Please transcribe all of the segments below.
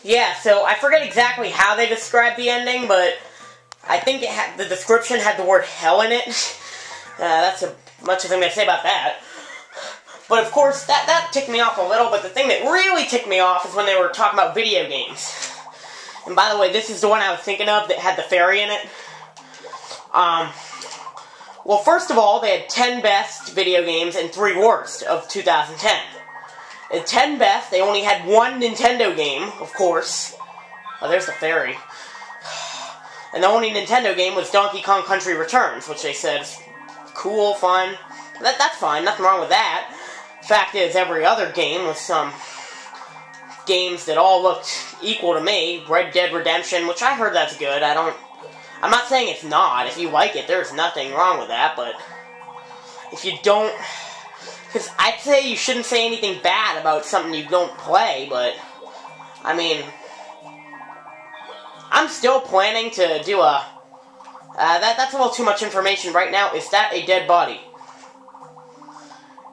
Yeah, so I forget exactly how they described the ending, but I think the description had the word hell in it. That's much as I'm going to say about that. But of course, that ticked me off a little, but the thing that really ticked me off is when they were talking about video games. And by the way, this is the one I was thinking of that had the fairy in it. Well, first of all, they had 10 best video games and 3 worst of 2010. In 10 best, they only had one Nintendo game, of course. Oh, there's the fairy. And the only Nintendo game was Donkey Kong Country Returns, which they said is cool, fun. That's fine, nothing wrong with that. Fact is, every other game was some games that all looked equal to me. Red Dead Redemption, which I heard that's good. I'm not saying it's not. If you like it, there's nothing wrong with that, but if you don't... Because I'd say you shouldn't say anything bad about something you don't play, but, I mean, I'm still planning to do a... that's a little too much information right now. Is that a dead body?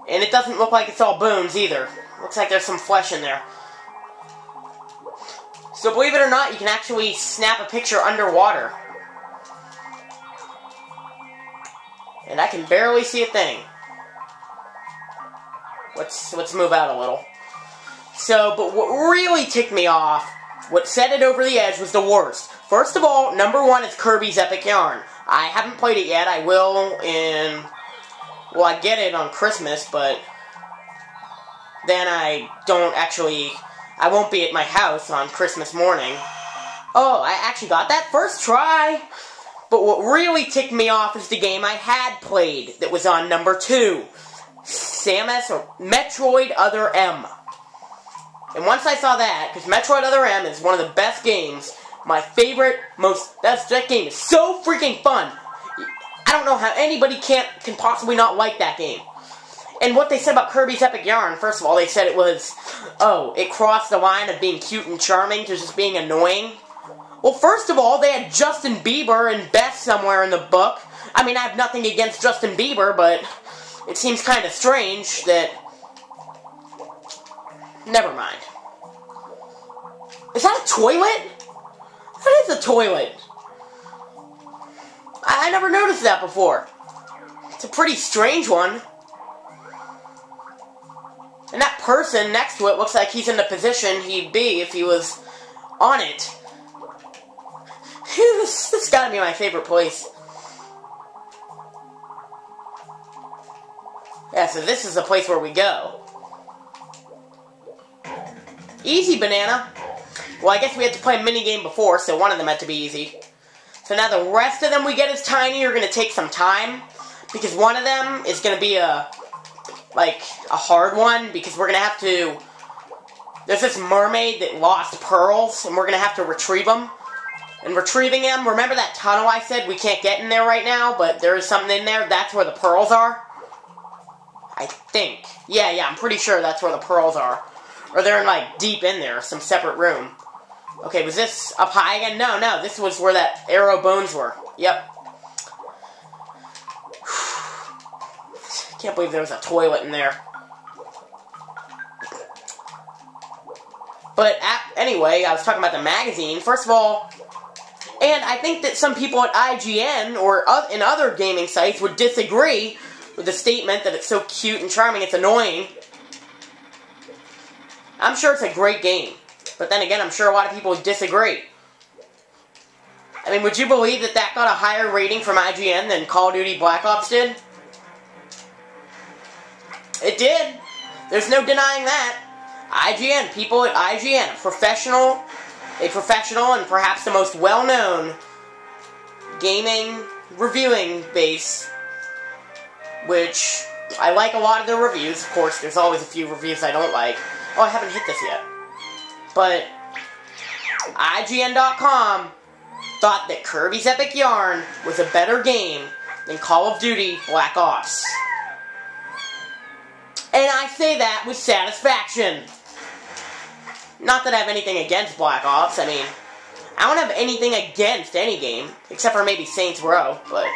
And it doesn't look like it's all bones either. Looks like there's some flesh in there. So believe it or not, you can actually snap a picture underwater. And I can barely see a thing. Let's move out a little. So, but what really ticked me off, what set it over the edge was the worst. First of all, number 1 is Kirby's Epic Yarn. I haven't played it yet. I will in... Well, I get it on Christmas, but then I won't be at my house on Christmas morning. Oh, I actually got that first try! But what really ticked me off is the game I had played that was on number 2. Samus or Metroid Other M. And once I saw that, because Metroid Other M is one of the best games, my favorite, that game is so freaking fun. I don't know how anybody can possibly not like that game. And what they said about Kirby's Epic Yarn, first of all, they said it was, oh, it crossed the line of being cute and charming to just being annoying. Well, first of all, they had Justin Bieber and Beth somewhere in the book. I mean, I have nothing against Justin Bieber, but it seems kind of strange that... Never mind. Is that a toilet? That is a toilet. I never noticed that before. It's a pretty strange one. And that person next to it looks like he's in the position he'd be if he was on it. This has got to be my favorite place. Yeah, so this is the place where we go. Easy, banana. Well, I guess we had to play a minigame before, so one of them had to be easy. So now the rest of them we get as tiny are going to take some time. Because one of them is going to be a hard one. Because we're going to have to... There's this mermaid that lost pearls, and we're going to have to retrieve them. And retrieving them, remember that tunnel I said we can't get in there right now, but there is something in there? That's where the pearls are? I think. Yeah, I'm pretty sure that's where the pearls are. Or they're in, deep in there, some separate room. Okay, was this up high again? No, this was where that arrow bones were. Yep. Can't believe there was a toilet in there. But, anyway, I was talking about the magazine. First of all, and I think that some people at IGN or in other gaming sites would disagree with the statement that it's so cute and charming, it's annoying. I'm sure it's a great game. But then again, I'm sure a lot of people would disagree. I mean, would you believe that that got a higher rating from IGN than Call of Duty Black Ops did? It did. There's no denying that. IGN, people at IGN, a professional and perhaps the most well-known gaming reviewing base, which I like a lot of their reviews. Of course, there's always a few reviews I don't like. Oh, I haven't hit this yet. But IGN.com thought that Kirby's Epic Yarn was a better game than Call of Duty Black Ops. And I say that with satisfaction. Not that I have anything against Black Ops. I mean, I don't have anything against any game, except for maybe Saints Row, but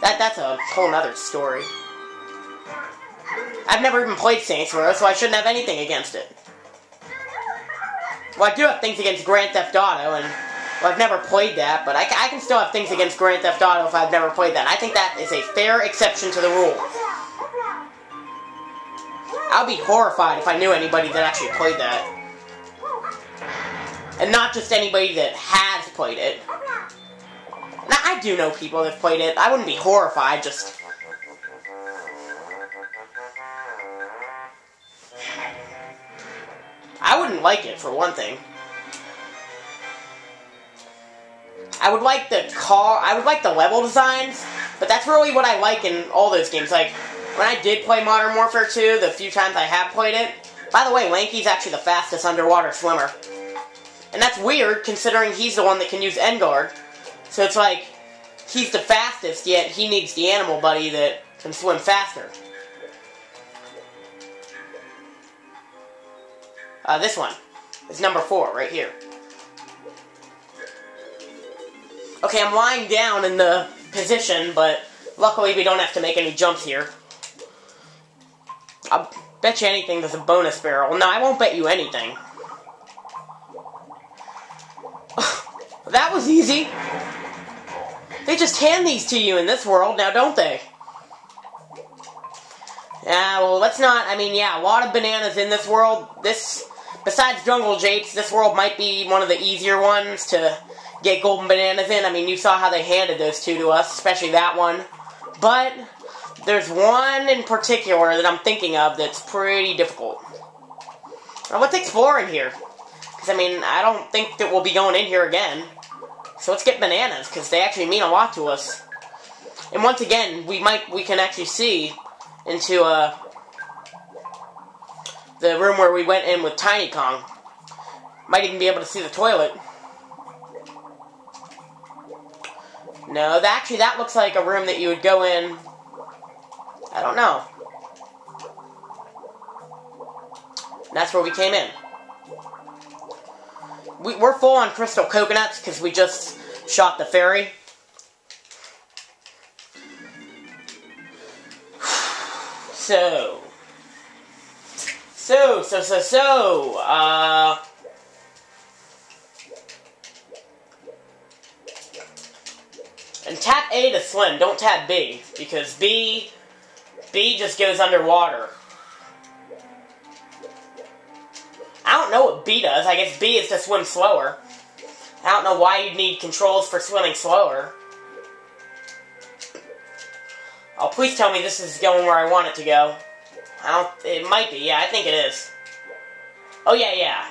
that's a whole nother story. I've never even played Saints Row, so I shouldn't have anything against it. Well, I do have things against Grand Theft Auto, and well, I've never played that, but I can still have things against Grand Theft Auto if I've never played that. I think that is a fair exception to the rule. I'd be horrified if I knew anybody that actually played that. And not just anybody that has played it. Now, I do know people that have played it. I wouldn't be horrified, just... I wouldn't like it, for one thing. I would like the level designs, but that's really what I like in all those games. Like, when I did play Modern Warfare 2, the few times I have played it, by the way, Lanky's actually the fastest underwater swimmer. And that's weird, considering he's the one that can use N-Guard. So it's like, he's the fastest, yet he needs the animal buddy that can swim faster. This one is number 4, right here. Okay, I'm lying down in the position, but luckily we don't have to make any jumps here. I'll bet you anything there's a bonus barrel. No, I won't bet you anything. That was easy. They just hand these to you in this world now, don't they? Yeah, well, let's not... I mean, yeah, a lot of bananas in this world. Besides Jungle Japes, this world might be one of the easier ones to get golden bananas in. I mean, you saw how they handed those two to us, especially that one. But there's one in particular that I'm thinking of that's pretty difficult. Now, let's explore in here. Because, I mean, I don't think that we'll be going in here again. So let's get bananas, because they actually mean a lot to us. And once again, we can actually see into the room where we went in with Tiny Kong. Might even be able to see the toilet. No, actually that looks like a room that you would go in. I don't know. And that's where we came in. We're full on crystal coconuts because we just shot the ferry. And tap A to swim, don't tap B, because B just goes underwater. I don't know what B does. I guess B is to swim slower. I don't know why you'd need controls for swimming slower. Oh, please tell me this is going where I want it to go. It might be. Yeah, I think it is. Oh, yeah.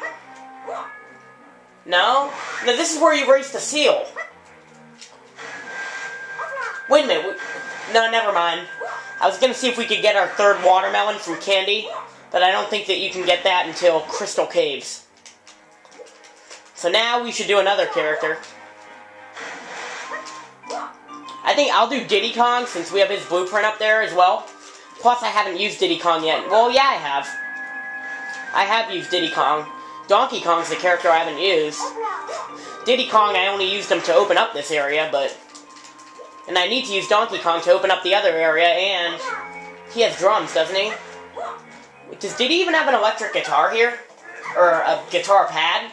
No? No, this is where you race the seal. Wait a minute. No, never mind. I was going to see if we could get our third watermelon from Candy, but I don't think that you can get that until Crystal Caves. So now we should do another character. I think I'll do Diddy Kong, since we have his blueprint up there as well. Plus, I haven't used Diddy Kong yet. Well, yeah, I have. I have used Diddy Kong. Donkey Kong's the character I haven't used. Diddy Kong, I only used him to open up this area, but... And I need to use Donkey Kong to open up the other area, and... He has drums, doesn't he? Does Diddy even have an electric guitar here? Or a guitar pad?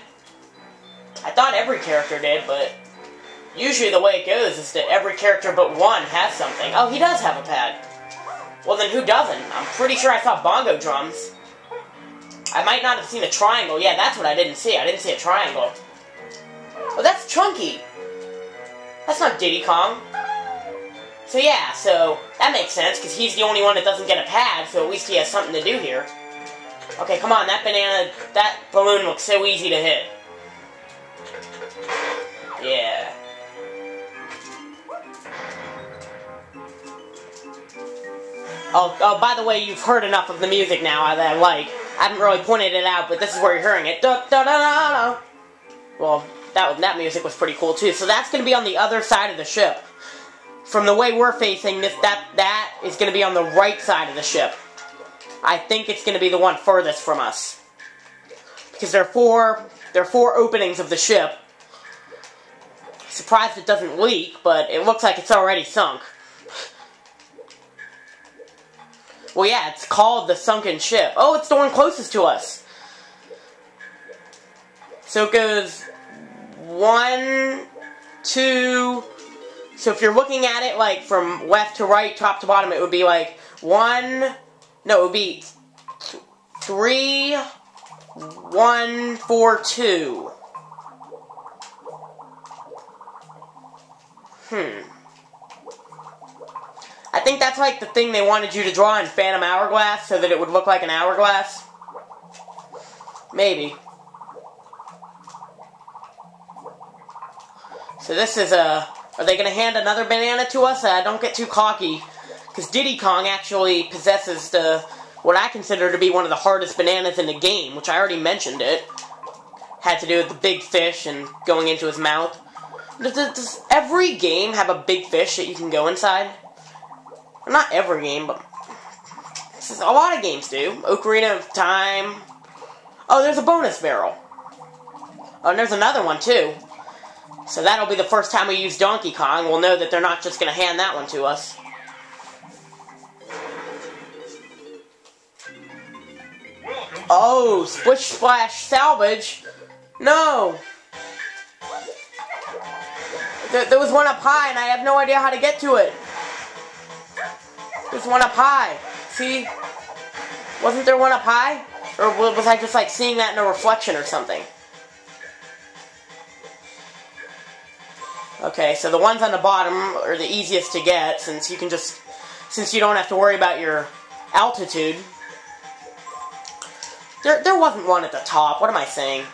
I thought every character did, but... Usually the way it goes is that every character but one has something. Oh, he does have a pad. Well, then who doesn't? I'm pretty sure I saw bongo drums. I might not have seen a triangle. Yeah, that's what I didn't see. I didn't see a triangle. Oh, that's Chunky. That's not Diddy Kong. So yeah, so that makes sense, because he's the only one that doesn't get a pad, so at least he has something to do here. Okay, come on, that balloon looks so easy to hit. Yeah. Oh, by the way, you've heard enough of the music now that I like. I haven't really pointed it out, but this is where you're hearing it. Da, da, da, da, da. Well, that music was pretty cool, too. So that's going to be on the other side of the ship. From the way we're facing this, that is going to be on the right side of the ship. I think it's going to be the one furthest from us. Because there are four openings of the ship. Surprised it doesn't leak, but it looks like it's already sunk. Well, yeah, it's called the sunken ship. Oh, it's the one closest to us. So it goes 1, 2... So if you're looking at it, like, from left to right, top to bottom, it would be, like, 1... No, it would be 3, 1, 4, 2. I think that's, like, the thing they wanted you to draw in Phantom Hourglass, so that it would look like an hourglass. Maybe. So this is a... Are they going to hand another banana to us? Don't get too cocky. Because Diddy Kong actually possesses what I consider to be one of the hardest bananas in the game, which I already mentioned it. Had to do with the big fish and going into his mouth. Does every game have a big fish that you can go inside? Well, not every game, but a lot of games do. Ocarina of Time. Oh, there's a bonus barrel. Oh, and there's another one, too. So that'll be the first time we use Donkey Kong. We'll know that they're not just going to hand that one to us. Oh, Splish Splash Salvage. No. There was one up high, and I have no idea how to get to it. There's one up high. See? Wasn't there one up high? Or was I just, like, seeing that in a reflection or something? Okay, so the ones on the bottom are the easiest to get, since you don't have to worry about your altitude. There wasn't one at the top, what am I saying?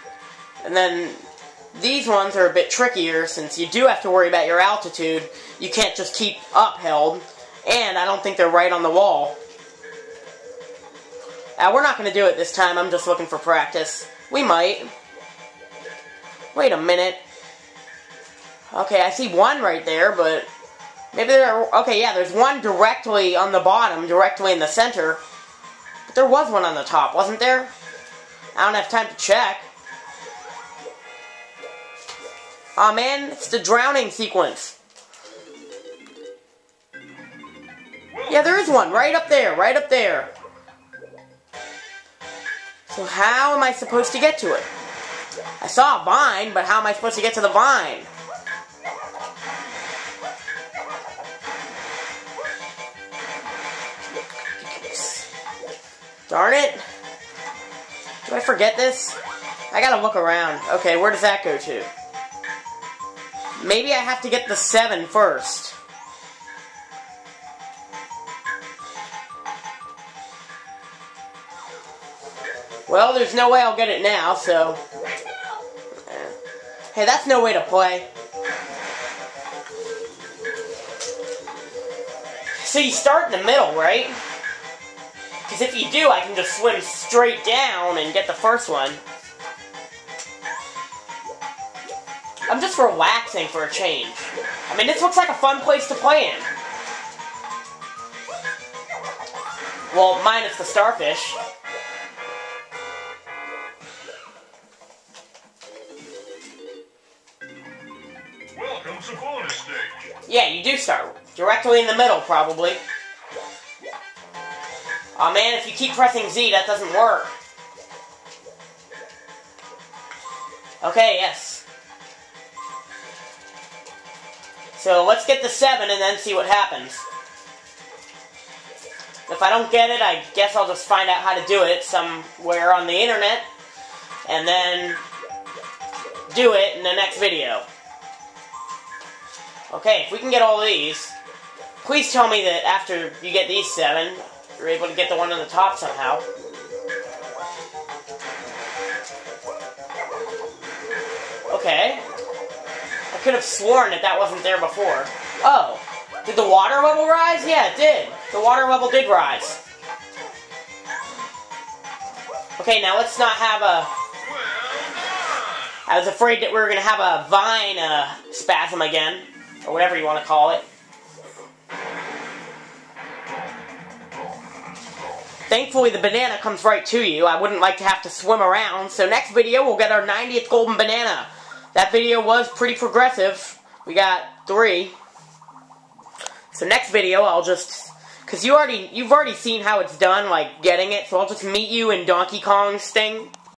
And then these ones are a bit trickier, since you do have to worry about your altitude. You can't just keep upheld, and I don't think they're right on the wall. We're not going to do it this time, I'm just looking for practice. We might. Wait a minute. Okay, I see one right there, but maybe okay, yeah, there's one directly on the bottom, directly in the center. But there was one on the top, wasn't there? I don't have time to check. Aw, man, it's the drowning sequence. Yeah, there is one, right up there, right up there. So how am I supposed to get to it? I saw a vine, but how am I supposed to get to the vine? Darn it. Do I forget this? I gotta look around. Okay, where does that go to? Maybe I have to get the 7 first. Well, there's no way I'll get it now, so... Hey, that's no way to play. So you start in the middle, right? Because if you do, I can just swim straight down and get the first one. I'm just relaxing for a change. I mean, this looks like a fun place to play in. Well, minus the starfish. Welcome to bonus stage. Yeah, you do start directly in the middle, probably. Aw, man, if you keep pressing Z, that doesn't work. Okay, yes. So, let's get the 7 and then see what happens. If I don't get it, I guess I'll just find out how to do it somewhere on the internet. And then do it in the next video. Okay, if we can get all these, please tell me that after you get these 7... you're able to get the one on the top somehow. Okay. I could have sworn that wasn't there before. Oh. Did the water level rise? Yeah, it did. The water level did rise. Okay, now let's not have a... I was afraid that we were going to have a vine spasm again. Or whatever you want to call it. Thankfully, the banana comes right to you. I wouldn't like to have to swim around. So next video, we'll get our 90th golden banana. That video was pretty progressive. We got 3. So next video, I'll just... because you've already seen how it's done, like, getting it. So I'll just meet you in Donkey Kong's thing.